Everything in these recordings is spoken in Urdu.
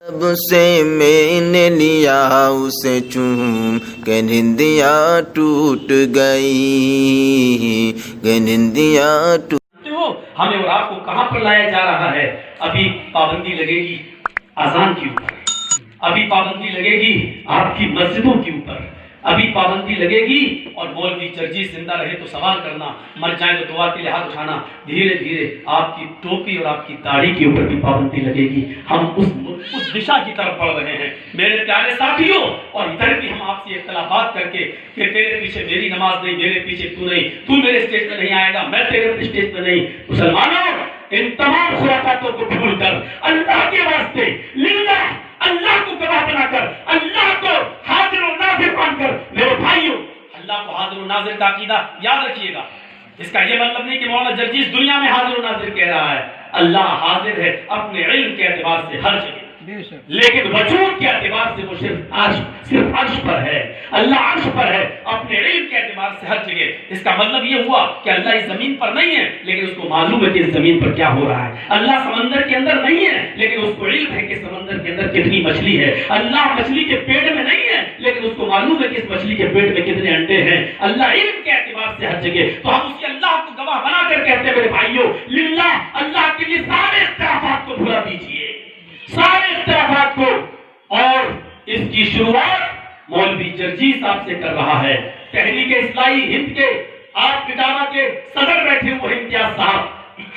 اب سے میں نے لیا اسے چوم کہ نندیاں ٹوٹ گئی، کہ نندیاں ٹوٹ ہو ہمیں اور آپ کو کہاں پر لایا جا رہا ہے؟ ابھی پابندی لگے گی اذان کے اوپر، ابھی پابندی لگے گی آپ کی مسجدوں کے اوپر، ابھی پابندی لگے گی اور مولوی جرجیس زندہ رہے تو سوال کرنا، مر جائیں تو دعا کے لیے ہاتھ اٹھانا۔ دھیرے دھیرے آپ کی ٹوپی اور آپ کی داڑھی کے اوپر بھی پابندی لگے گی۔ ہم اس دشا کی طرف بڑھ رہے ہیں میرے پیارے ساتھیوں، اور ادھر بھی ہم آپ سے اختلافات کر کے کہ تیرے پیچھے میری نماز نہیں، میرے پیچھے تو نہیں، تو میرے اسٹیج پہ نہیں آئے گا، میں تیرے اسٹیج پہ نہیں۔ مسلمانوں، ان تمام خرافاتوں کو بھول کر اللہ کے واسطے للہ اللہ کو گواہ بنا کر، اللہ کو حاضر و ناظر مان کر، میرے بھائیوں، اللہ کو حاضر و ناظر کا عقیدہ یاد رکھیے گا۔ اس کا یہ مطلب نہیں کہ مولانا جرجیس دنیا میں حاضر و ناظر کہہ رہا ہے، اللہ حاضر ہے اپنے علم کے اعتبار سے ہر جگہ، لیکن وجود کے اعتبار سے وہ صرف عرش پر ہے، اللہ عرش پر ہے اپنے علم کے اعتبار سے ہر جگہ۔ اس کا مطلب یہ ہوا کہ اللہ اس زمین پر نہیں ہے لیکن اس کو معلوم ہے کہ اس زمین پر کیا ہو رہا ہے۔ اللہ سمندر کے اندر نہیں ہے لیکن اس کو علم ہے کہ سمندر کے اندر کتنی مچھلی ہے۔ اللہ مچھلی کے پیٹ میں نہیں ہے لیکن اس کو معلوم ہے کہ اس مچھلی کے پیٹ میں کتنے انڈے ہیں۔ اللہ علم کے اعتبار سے ہر جگہ، تو ہم اس کے اللہ کو گواہ بنا کر کہتے ہیں میرے بھائیوں، للہ اللہ کے لیے سارے اختلافات کو بھلا دیجیے، سارے اختلافات کو۔ اور اس کی شروعات مولوی جرجیس صاحب سے کر رہا ہے۔ تحریک اصلاحی ہند کے آپ پٹاوا کے صدر بیٹھے ہوئے امتیاز صاحب،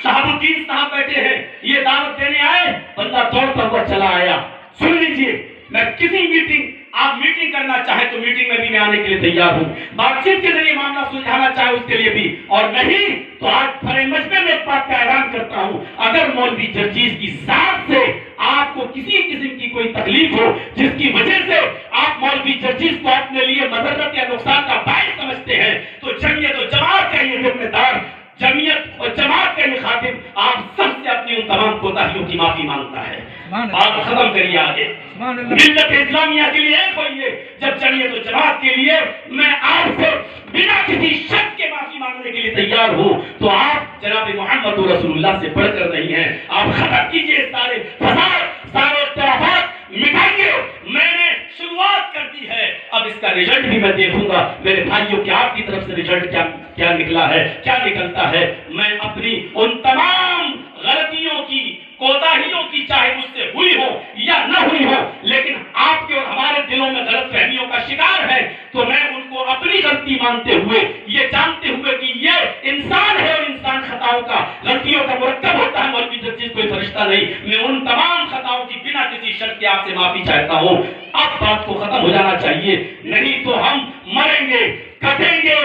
شہاب الدین صاحب بیٹھے ہیں، یہ دعوت دینے آئے، بندہ دوڑتا ہوا چلا آیا۔ سن لیجیے، میں کسی میٹنگ، آپ میٹنگ کرنا چاہیں تو میٹنگ میں بھی میں آنے کے لیے تیار ہوں، بات چیت کے ذریعے معاملہ سلجھانا چاہے اس کے لیے بھی، اور نہیں تو آج بھرے مجمع میں ایک بات کا اعلان کرتا ہوں، اگر مولوی جرجیس کی ذات سے آپ کو کسی قسم کی کوئی تکلیف ہو جس کی وجہ سے آپ مولوی جرجیس کو اپنے لیے مضرت یا نقصان کا باعث سمجھتے ہیں، تو جمعیت و جماعت کا یہ ذمہ دار، جمعیت اور جماعت کا یہ خادم آپ سب سے اپنی ان تمام کوتاہیوں کی معافی مانگتا ہے۔ بات ختم کریے آگے۔ ملت اسلامیہ کے لیے ایک ہوئیے، جب جمعیت و جماعت کے لیے میں آپ سے بنا کسی شک کے معافی مانگنے کے لیے تیار ہوں، تو آپ جناب محمد رسول اللہ سے بڑھ کر نہیں ہیں۔ آپ ختم کیجئے سارے فساد، سارے اختلافات مٹائیے۔ میں نے شروعات کر دی ہے، اب اس کا رزلٹ بھی میں دیکھوں گا میرے بھائیوں کہ آپ کی طرف سے رزلٹ کیا نکلا ہے، کیا نکلتا ہے۔ میں اپنی ان تمام غلطیوں کی، کوتاہیوں کی، چاہے مجھ سے ہوئی ہو یا نہ ہوئی ہو، لیکن آپ کے اور ہمارے دلوں میں غلط فہمیوں کا شکار ہے، تو میں ان کو اپنی غلطی مانتے ہوئے، یہ جانتے ہوئے کہ یہ انسان ہے اور انسان خطاؤں کا، غلطیوں کا مرکب ہوتا ہے، مولوی جرجیس کوئی فرشتہ نہیں، میں ان تمام خطاؤں کی بنا کسی شرط کے آپ سے معافی چاہتا ہوں۔ اب بات کو ختم ہو جانا چاہیے، نہیں تو ہم مریں گے، کٹیں گے۔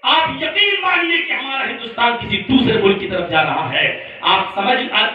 آپ یقین مانیے کہ ہمارا ہندوستان کسی دوسرے ملک کی طرف جا رہا ہے۔ آپ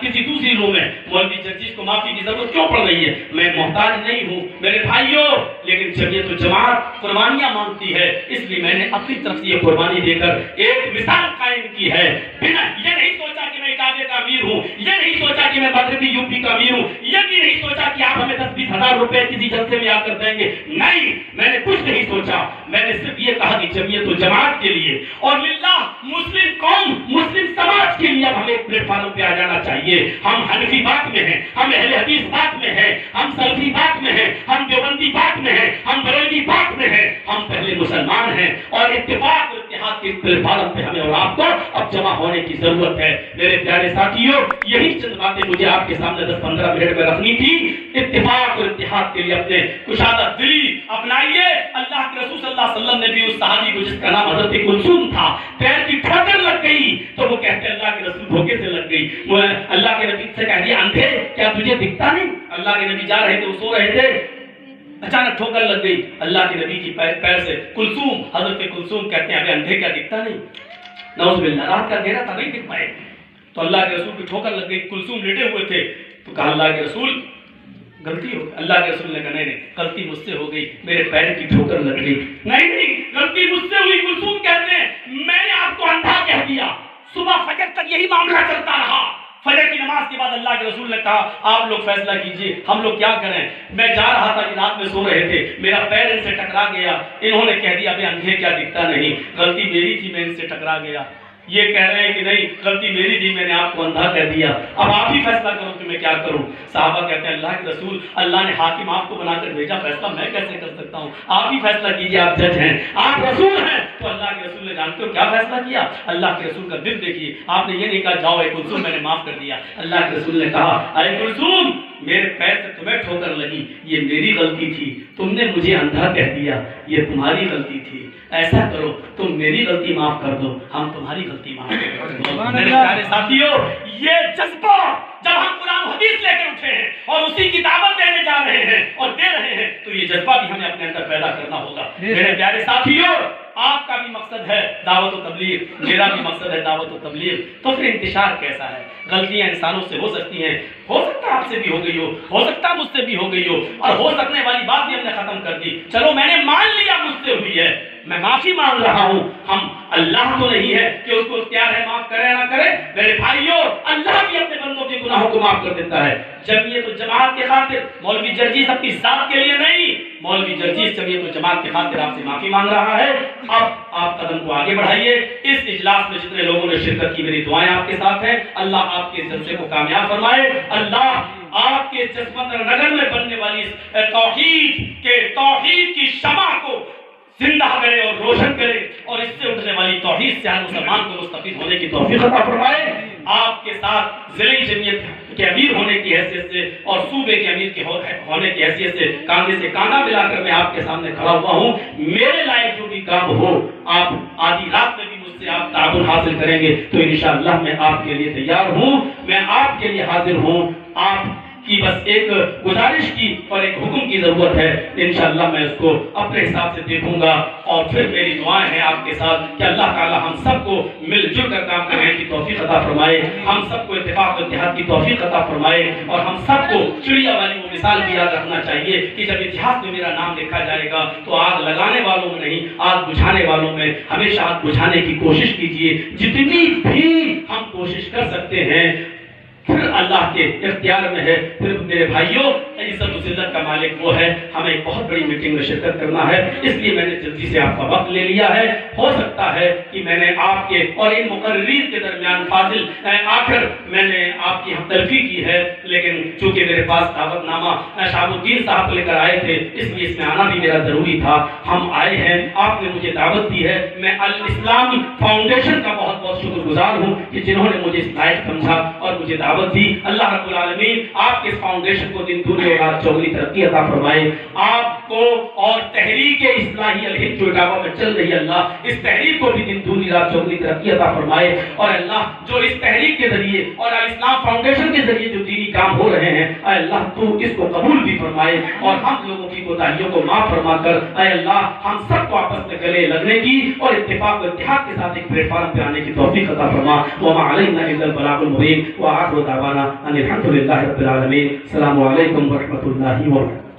کسی دوسری رو میں مولوی جرجیس کو معافی کی ضرورت کیوں پڑ رہی ہے؟ میں محتاج نہیں ہوں میرے بھائیوں، لیکن جمعیت و جماعت قربانیاں مانگتی ہے، اس لیے میں نے اپنی طرف سے یہ قربانی دے کر ایک مثال قائم کی ہے۔ بنا یہ نہیں سوچا کہ میں کعبے کا امیر ہوں، یہ نہیں سوچا کہ میں مغربی یو پی کا امیر ہوں، یہ بھی نہیں سوچا کہ آپ ہمیں 10-20 ہزار روپے کسی جلسے میں آ کر دیں گے، نہیں، میں نے کچھ نہیں سوچا۔ میں نے صرف یہ کہا کہ جمعیت و جماعت کے لیے اور للہ مسلم قوم، مسلم سماج کے لیے اب ہمیں ایک پلیٹ فارم پہ آ جانا چاہیے۔ ہم حنفی بات میں ہیں، ہم اہل حدیث بات میں ہیں، ہم سلفی بات میں ہیں، ہم دیوبندی بات میں ہیں، ہم بریلوی بات میں ہیں، ہم پہلے مسلمان ہیں، اور اتفاق اور اتحاد کے پلیٹ فارم پہ ہمیں اور آپ کو اب جمع ہونے کی ضرورت ہے۔ میرے پیارے ساتھیوں، یہی چند باتیں مجھے آپ کے سامنے 10-15 منٹ میں رکھنی تھی۔ اتفاق اور اتحاد کے لیے اپنے کشادہ دلی اپنائیے۔ اللہ کے رسول صلی اللہ علیہ وسلم نے بھی اس صحابی کو جس کا نام حضرت کلثوم تھا، پیر کی ٹھوکر لگ گئی تو وہ کہتے اللہ کے رسول دھوکے سے لگ گئی۔ وہ اللہ کے نبی سے کہہ دیا اندھے کیا تجھے دکھتا نہیں؟ اللہ کے نبی جا رہے تھے، وہ سو رہے تھے، اچانک ٹھوکر لگ گئی اللہ کے نبی کی پیر سے۔ کلثوم، حضرت کلثوم کہتے ہیں ابے اندھے کیا دکھتا نہیں؟ نعوذ باللہ، رات کا اندھیرا تھا، نہیں دکھ پائے۔ تو اللہ کے رسول کی ٹھوکر لگ گئی، کلثوم لیٹے ہوئے تھے، تو کہا اللہ کے رسول غلطی ہو گئی۔ اللہ کے رسول نے کہا نہیں غلطی مجھ سے ہو گئی، میرے پیر کی ٹھوکر لگ گئی۔ نہیں غلطی مجھ سے ہوئی۔ کلثوم کہتے ہیں میں نے آپ کو اندھا کہہ دیا۔ صبح فجر تک یہی معاملہ چلتا رہا۔ فجر کی نماز کے بعد اللہ کے رسول نے کہا آپ لوگ فیصلہ کیجئے، ہم لوگ کیا کریں؟ میں جا رہا تھا کہ رات میں سو رہے تھے، میرا پیر ان سے ٹکرا گیا، انہوں نے کہہ دیا ابے اندھے کیا دکھتا نہیں، غلطی میری تھی، میں ان سے ٹکرا گیا۔ یہ کہہ رہے ہیں کہ نہیں غلطی میری تھی، میں نے آپ کو اندھا کہہ دیا، اب آپ ہی فیصلہ کرو کہ میں کیا کروں۔ صحابہ کہتے ہیں اللہ کے رسول، اللہ نے حاکم آپ کو بنا کر بھیجا، فیصلہ میں کیسے کر سکتا ہوں، آپ ہی فیصلہ کیجئے، آپ جج ہیں، آپ رسول ہیں۔ تو اللہ کے رسول نے جانتے ہو کیا فیصلہ کیا؟ اللہ کے رسول کا دل دیکھیے، آپ نے یہ نہیں کہا جاؤ اے کلثوم میں نے معاف کر دیا، اللہ کے رسول نے کہا اے کلثوم میرے پیر سے تمہیں ٹھوکر لگی، یہ میری غلطی تھی، تم نے مجھے اندھا کہہ دیا، یہ تمہاری غلطی تھی، ایسا کرو تم میری غلطی معاف کر دو، ہم تمہاری غلطی معاف کر دو۔ میرے پیارے ساتھیو، یہ جذبہ جب ہم قرآن حدیث لے کر اٹھے ہیں اور اسی کی دعوت دینے جا رہے ہیں اور دے رہے ہیں، تو یہ جذبہ بھی ہمیں اپنے اندر پیدا کرنا ہوگا۔ میرے پیارے ساتھیو، آپ کا بھی مقصد ہے دعوت و تبلیغ، میرا بھی مقصد ہے دعوت و تبلیغ، تو پھر انتشار کیسا ہے؟ غلطیاں انسانوں سے ہو سکتی ہیں، ہو سکتا ہے آپ سے بھی ہو گئی ہو سکتا ہے مجھ سے بھی ہو گئی ہو، اور ہو سکنے والی بات بھی ہم نے ختم کر دی، چلو میں نے مان لیا مجھ سے ہوئی ہے، میں معافی مانگ رہا ہوں۔ ہم اللہ تو نہیں ہے کہ اس کو اختیار ہے معاف کرے نہ کرے، میرے بھائیوں اللہ بھی اپنے بندوں کے گناہوں کو معاف کر دیتا ہے۔ جمعیت و جماعت کے خاطر مولوی جرجیس اپنی ذات کے لیے نہیں، مولوی جرجیس جمعیت و جماعت کے خاطر آپ سے معافی مانگ رہا ہے۔ اب آپ قدم کو آگے بڑھائیے، اس اجلاس میں جتنے لوگوں نے شرکت کی میری دعائیں آپ کے ساتھ ہیں، اللہ آپ کے جلسے کو کامیاب فرمائے، اللہ آپ کے جسمت نگر میں بننے والی اس توحید کی شمع کو زندہ کرے اور روشن کرے، اور اس سے اٹھنے والی توحید سے ہر مسلمان کو مستفید ہونے کی توفیق عطا فرمائے۔ آپ کے ساتھ ضلعی جمعیت کے امیر ہونے کی حیثیت سے اور صوبے کے امیر کے ہونے کی حیثیت سے کاندھے سے کاندھا ملا کر میں آپ کے سامنے کھڑا ہوا ہوں۔ میرے لائق جو بھی کام ہو، آپ آدھی رات میں بھی مجھ سے آپ تعاون حاصل کریں گے تو انشاءاللہ میں آپ کے لیے تیار ہوں، میں آپ کے لیے حاضر ہوں۔ آپ کی بس ایک گزارش کی اور ایک حکم کی ضرورت ہے، انشاءاللہ میں اس کو اپنے حساب سے دیکھوں گا، اور پھر میری دعائیں ہیں آپ کے ساتھ کہ اللہ تعالی ہم سب کو مل جل کر کام کرنے کی توفیق عطا فرمائے، ہم سب کو اتفاق و اتحاد کی توفیق عطا فرمائے، اور ہم سب کو چڑیا والی وہ مثال بھی یاد رکھنا چاہیے کہ جب اتحاد میں میرا نام لکھا جائے گا تو آگ لگانے والوں میں نہیں، آگ بجھانے والوں میں ہمیشہ آگ بجھانے کی کوشش کیجیے، جتنی بھی ہم کوشش کر سکتے ہیں پھر اللہ کے اختیار میں ہے۔ پھر میرے بھائیوں، عزت و ذلت کا مالک وہ ہے، ہمیں ایک بہت بڑی میٹنگ میں شرکت کرنا ہے، اس لیے میں نے جلدی سے آپ کا وقت لے لیا ہے۔ ہو سکتا ہے کہ میں نے آپ کے اور ان مقررین کے درمیان فاضل آخر میں نے آپ کی ہم تلفی کی ہے، لیکن چونکہ میرے پاس دعوت نامہ شہاب الدین صاحب لے کر آئے تھے، اس لیے اس میں آنا بھی میرا ضروری تھا۔ ہم آئے ہیں، آپ نے مجھے دعوت دی ہے، میں الاسلام فاؤنڈیشن کا بہت بہت شکر گزار ہوں کہ جنہوں نے مجھے اس لائق سمجھا اور مجھے دعوت دی۔ اللہ رب العالمین آپ کے اس فاؤنڈیشن کو دن دنیا اور رات چوگنی ترقی عطا فرمائے، آپ کو اور تحریک اصلاحی الہند جو اٹاوا میں چل رہی ہے، اللہ اس تحریک کو بھی دن دنیا رات چوگنی ترقی عطا فرمائے، اور اللہ جو اس تحریک کے ذریعے اور اسلام فاؤنڈیشن کے ذریعے جو دینی کام ہو رہے ہیں، اے اللہ تو اس کو قبول بھی فرمائے، اور ہم لوگوں کی کوتاہیوں کو معاف فرما کر اے اللہ ہم سب کو آپس میں گلے لگنے کی اور اتفاق و اتحاد کے ساتھ ایک پلیٹ فارم پہ آنے کی توفیق عطا فرما۔ وما علینا الا البلاغ المبین، وآخر دعوانا ان الحمد للہ رب العالمین۔ السلام علیکم ورحمۃ اللہ وبرکاتہ۔